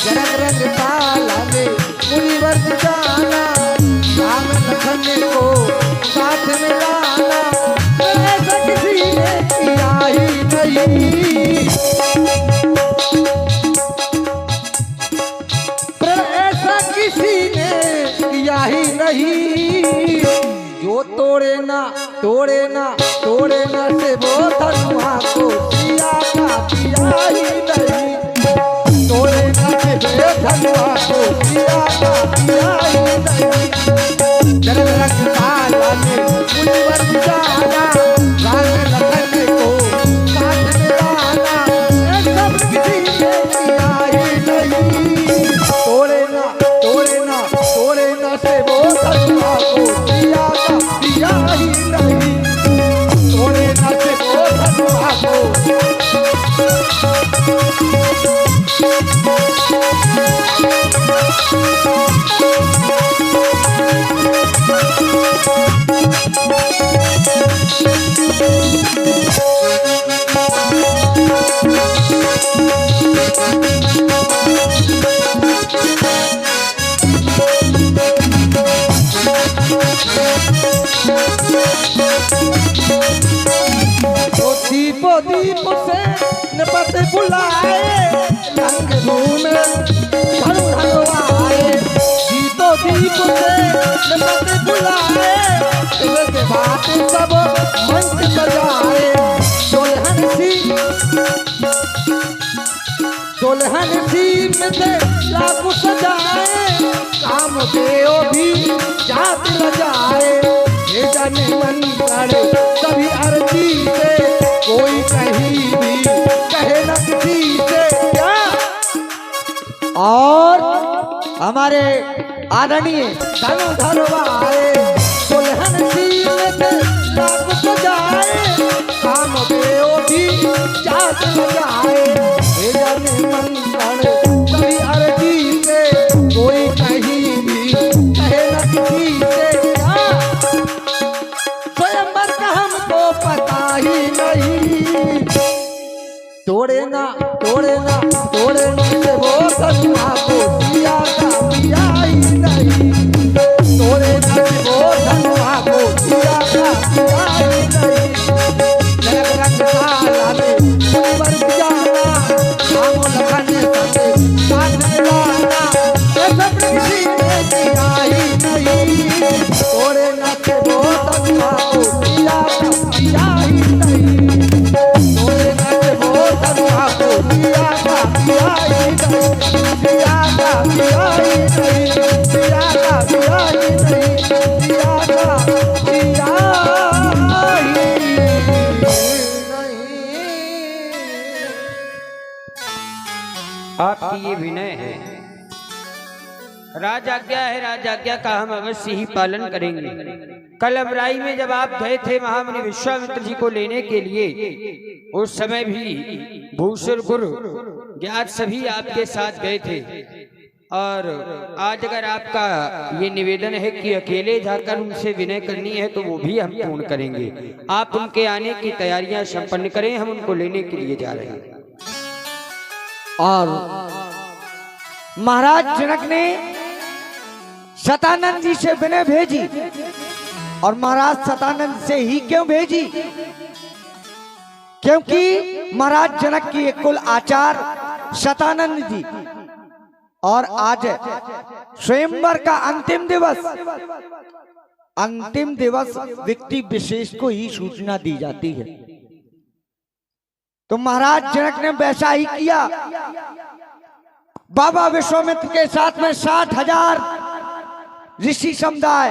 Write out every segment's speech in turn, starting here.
जनक रंग काला ने मुनिवर जाना, राम लखन को साथ में लाना, ऐसा किसी ने किया ही नहीं, ऐसा किसी ने किया ही नहीं। जो तोड़े ना तोड़े ना तोड़े ना से वो धनुआ को सिया का पिया ही नहीं, तोड़े ना से वो धनुआ को सिया का पिया ही नहीं। जनक रंग काला ने मुनिवर जाना, राम लखन को साथ में लाना, ऐसा किसी ने किया ही नहीं। तोड़े ना तोड़े ना तोड़े ना से वो धनुआ को सिया का पिया ही नहीं, तोड़े ना से वो धनुआ को। दीपो दीप से नपत बुलाए, रंग घूमे धनु धनुआए, दीपो दीप से नपत बुलाए, इसके बात सब मंच बजाए। दुल्हन सी में से लाख सजाए, काम देव भी जात लजाए, ये जाने मन करे सभी अर्जी से, कोई कहीं भी कहे न किसी से क्या। और हमारे आदरणीय धनु धनुआए, दुल्हन सी में से लाख सजाए, काम देव भी जात लजाए, ये जाने मन करे सभी अर्जी से, कोई कहीं भी कहे न किसी से क्या। स्वयंवर का हमको पता ही नहीं, तोड़े ना तोड़े ना तोड़े ना से वो धनुआ को सिया का पिया ही नहीं, तोड़े ना से वो धनुआ को सिया का पिया ही नहीं। जनक रंग काला ने मुनिवर जाना, राम लखन संगे साथ में लाना, ऐसा किसी ने किया ही नहीं, तोड़े ना से वो धनुआ को सिया का पिया ही नहीं, तोड़े ना से वो धनुआ को सिया का पिया ही नहीं, सिया का पिया ही नहीं, सिया का पिया ही नहीं, सिया का पिया ही नहीं। आपकी ये विनय है, राजाज्ञा है, राजाज्ञा का हम अवश्य ही पालन करेंगे। कल अमराई में जब आप गए थे महामुनि विश्वामित्र जी को लेने के लिए, उस समय भी भूसुर गुरु ज्ञात सभी आपके साथ गए थे, और आज अगर आपका ये निवेदन है कि अकेले जाकर उनसे विनय करनी है तो वो भी हम पूर्ण करेंगे। आप उनके आने की तैयारियां संपन्न करें, हम उनको लेने के लिए जा रहे हैं। और महाराज जनक ने शतानंद जी से विनय भेजी, और महाराज शतानंद से ही क्यों भेजी? क्योंकि महाराज जनक की एक कुल आचार शतानंद जी, और आज स्वयंवर का अंतिम दिवस व्यक्ति विशेष को ही सूचना दी जाती है। तो महाराज जनक ने वैसा ही किया। बाबा विश्वामित्र के साथ में 60,000 ऋषि समुदाय,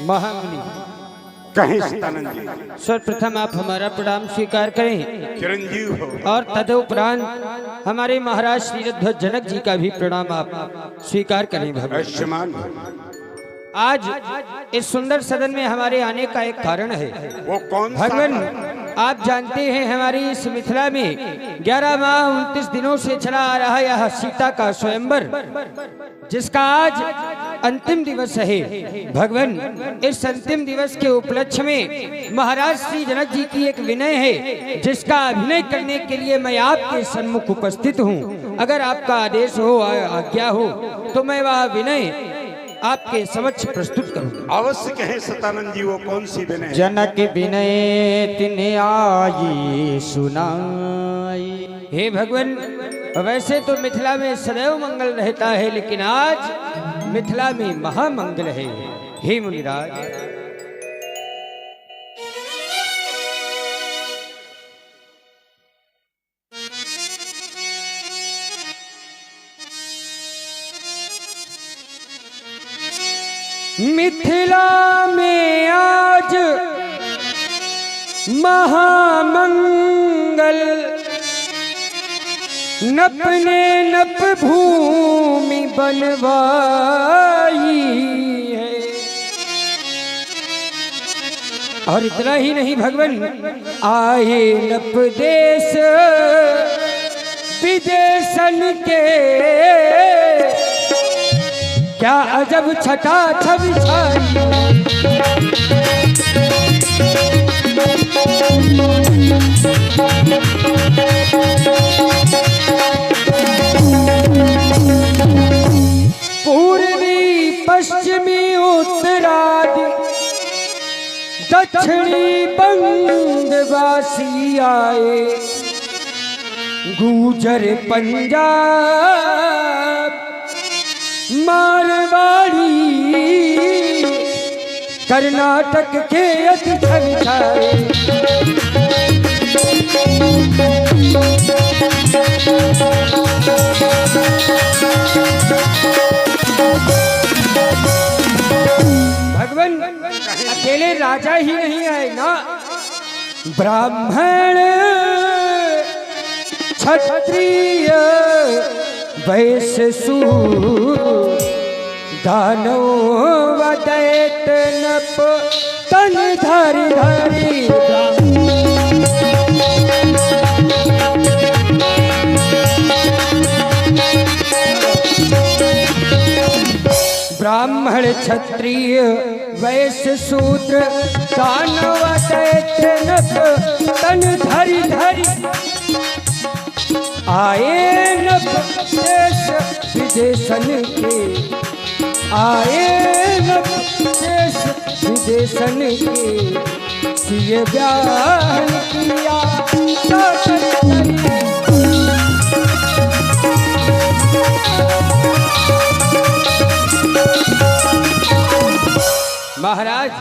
महामुनि कहीं शतानंद जी, सर्वप्रथम आप हमारा प्रणाम स्वीकार करें, चिरंजीव हो। और तदुपरांत हमारे महाराज श्रीध्वज जनक जी का भी प्रणाम आप स्वीकार करें। भगवान आयुष्मान हो। आज इस सुंदर सदन में हमारे आने का एक कारण है। वो कौन सा भगवान, कारण? आप जानते हैं हमारी इस मिथिला में 11 माह 29 दिनों से चला आ रहा यह सीता का स्वयंवर, जिसका आज अंतिम दिवस है भगवान। इस अंतिम दिवस के उपलक्ष्य में महाराज श्री जनक जी की एक विनय है, जिसका अभिनय करने के लिए मैं आपके सम्मुख उपस्थित हूँ। अगर आपका आदेश हो, आज्ञा हो, तो मैं वह विनय आपके समक्ष प्रस्तुत करूँगा। अवश्य कहे सतानंद जी, वो कौन सी विनय है? जनक विनय तिन्हे आई सुनाई। हे भगवान, वैसे तो मिथिला में सदैव मंगल रहता है, लेकिन आज मिथिला में महामंगल है। हे मुनिराज, मिथिला में आज महामंगल, नप ने नप भूमि बनवाई है। और इतना ही नहीं भगवान, आए नप देश विदेशन के, क्या अजब छटा छवि छाई। पूर्वी पश्चिमी उत्तरादि दक्षिणी बंदवासी आए, गुजर पंजाब मारवाड़ी कर्नाटक के अति छविछाए। भगवान, अकेले राजा ही नहीं आए ना, ब्राह्मण क्षत्रिय वैश्य शूद्र दानव दैत नप तन धरि धरि। ब्राह्मण क्षत्रिय वैश्य शूद्र दानव दैत नप तन धरि धरि, आए नप देश विदेशन के, आए नप देश विदेशन के, ये बयान किया शासन करिए। महाराज,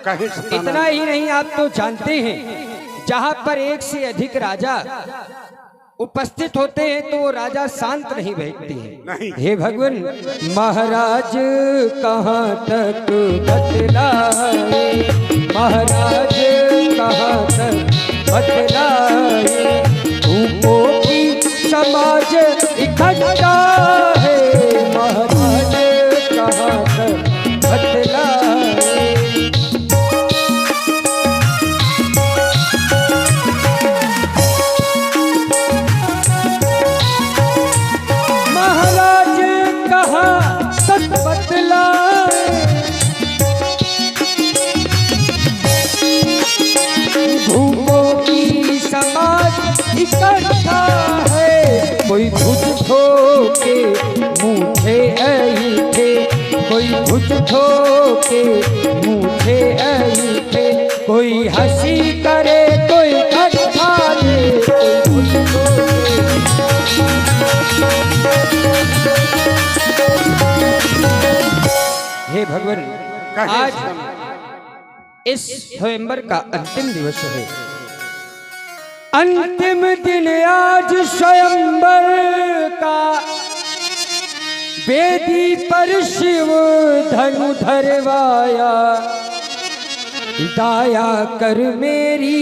कहे सतानंद इतना ही नहीं, आप तो जानते हैं जहाँ पर एक से अधिक राजा उपस्थित होते हैं तो वो राजा शांत नहीं बैठते हैं। नहीं। हे भगवान, महाराज कहाँ तक बतलाए, महाराज कहाँ तक बतलाए, धूपों की समाज इकट्ठा है, महाराज कहाँ तक बतलाए। इकट्ठा है, कोई भुज ठोके मुझे ऐठे, कोई भुज ठोके मुझे ऐठे, कोई हंसी करे कोई ठट्ठा दे, कोई भुज ठोके। हे भगवान, आज इस नवंबर का अंतिम दिवस है, अंतिम दिन आज स्वयंवर का, वेदी पर शिव धनु धरवाया, दया कर मेरी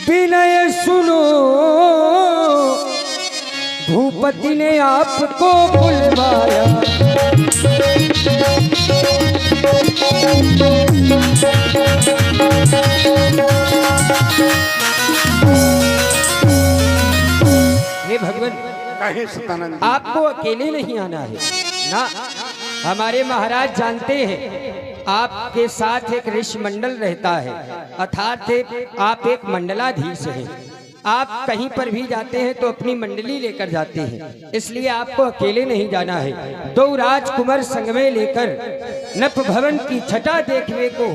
विनय सुनो, भूपति ने आपको बुलवाया। कहे सतानंद जी, आपको अकेले नहीं आना है ना, हमारे महाराज जानते हैं आपके साथ एक ऋषि मंडल रहता है, अर्थात आप एक मंडलाधीश हैं। आप कहीं पर भी जाते हैं तो अपनी मंडली लेकर जाते हैं, इसलिए आपको अकेले नहीं जाना है। 2 राजकुमार संग में लेकर नप भवन की छटा देखने को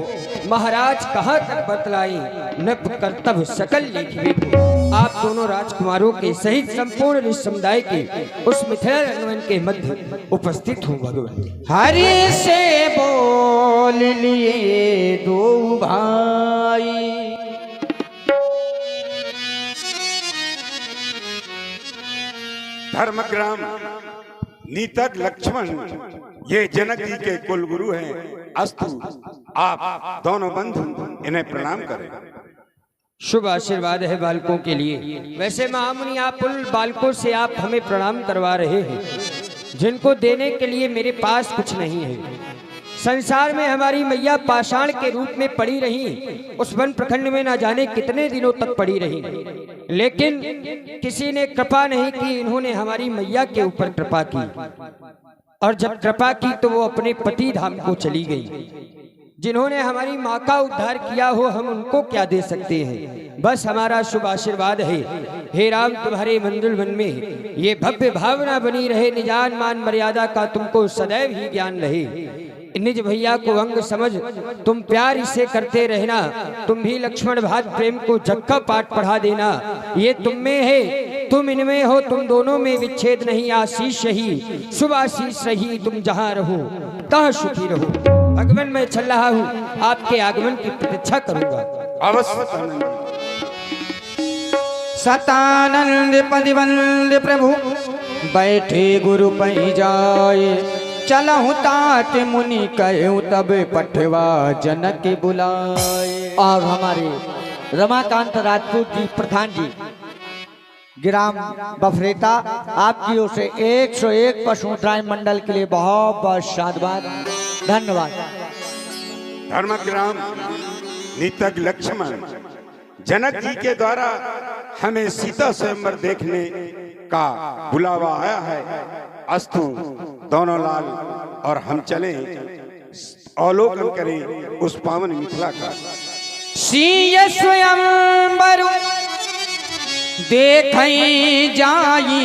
महाराज कहाँ तक बतलाई, नप कर्तव्य सकल लिखवे को। आप दोनों राजकुमारों के सहित संपूर्ण ऋषि समुदाय के उस मिथिला रंगमंच के मध्य उपस्थित हूँ भगवान। हरि से बोल लिए 2 भाई, धर्मग्राम नीतक लक्ष्मण ये जनक जी के कुल गुरु हैं। अस्तु आप दोनों बंधु इन्हें प्रणाम करें। शुभ आशीर्वाद है बालकों के लिए। वैसे महामुनि आप उन बालकों से आप हमें प्रणाम करवा रहे हैं जिनको देने के लिए मेरे पास कुछ नहीं है। संसार में हमारी मैया पाषाण के रूप में पड़ी रही, उस वन प्रखंड में ना जाने कितने दिनों तक पड़ी रही, लेकिन किसी ने कृपा नहीं की। इन्होंने हमारी मैया के ऊपर कृपा की, और जब कृपा की तो वो अपने पति धाम को चली गई। जिन्होंने हमारी माँ का उद्धार किया हो, हम उनको क्या दे सकते हैं। बस हमारा शुभ आशीर्वाद है। हे राम, तुम्हारे मंदिर वन में ये भव्य भावना बनी रहे, निजान मान मर्यादा का तुमको सदैव ही ज्ञान रहे। निज भैया को अंग समझ तुम प्यार इसे करते रहना। तुम भी लक्ष्मण भात प्रेम को जक्का पाठ पढ़ा देना। ये तुम में है, तुम इनमें हो, तुम दोनों में विच्छेद नहीं। आशीष रही, शुभ आशीष रही, तुम जहाँ रहो तहाँ सुखी रहो। भगवान मैं चल रहा हूँ, आपके आगमन की प्रतीक्षा करूंगा। अवश्य सतानंद पदिवंद प्रभु, बैठे गुरु पै जाए। चलहु तात मुनि कहूँ तब पठवा जनक बुलाए। और हमारे रमाकांत राजपूत जी प्रधान जी ग्राम बफरेता, आपकी ओर से 101 पशुत्राय मंडल के लिए बहुत बहुत साधुवाद, धन्यवाद। धर्मग्राम नीतक लक्ष्मण जनक जी के द्वारा हमें सीता स्वयंवर देखने का बुलावा आया है। अस्तु दोनों लाल और हम चलें, अवलोकन करें उस पावन मिथिला का। सिय स्वयंवर देखई जाई,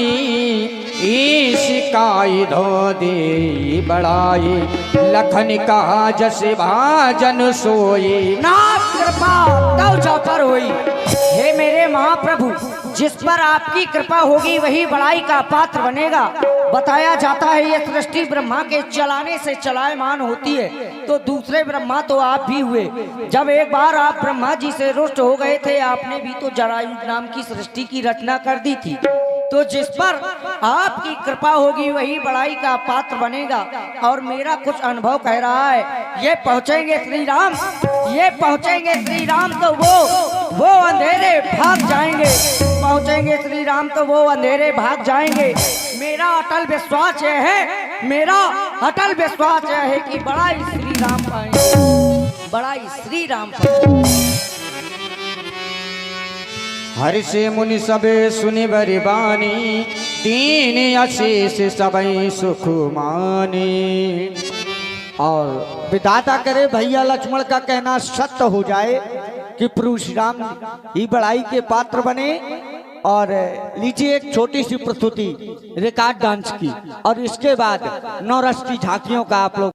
शिकाई धो दे बड़ाई। लखन कहा जस भाजन सोई, नाथ कृपा तव चौपर हुई। हे मेरे महाप्रभु, जिस पर आपकी कृपा होगी वही बड़ाई का पात्र बनेगा। बताया जाता है यह सृष्टि ब्रह्मा के चलाने से चलायमान होती है, तो दूसरे ब्रह्मा तो आप भी हुए। जब एक बार आप ब्रह्मा जी से रुष्ट हो गए थे, आपने भी तो जरायु नाम की सृष्टि की रचना कर दी थी। तो जिस पर आपकी कृपा होगी वही बड़ाई का पात्र बनेगा। और मेरा कुछ अनुभव कह रहा है, ये पहुंचेंगे श्री राम, ये पहुंचेंगे श्री राम तो वो अंधेरे भाग जाएंगे। पहुंचेंगे श्री राम तो वो अंधेरे भाग जाएंगे। मेरा अटल विश्वास यह है, मेरा अटल विश्वास यह है कि बड़ाई श्री राम पाएंगे, बड़ाई श्री राम पाएंगे। हरि से मुनि सबे सुनि बरि बानी, दीन आशीष सबई सुख मानी। और विधाता करे भैया लक्ष्मण का कहना सत्य हो जाए कि प्रभु श्री राम ही बड़ाई के पात्र बने। और लीजिए एक छोटी सी प्रस्तुति रिकॉर्ड डांस की, और इसके बाद नौरस की झांकियों का आप लोग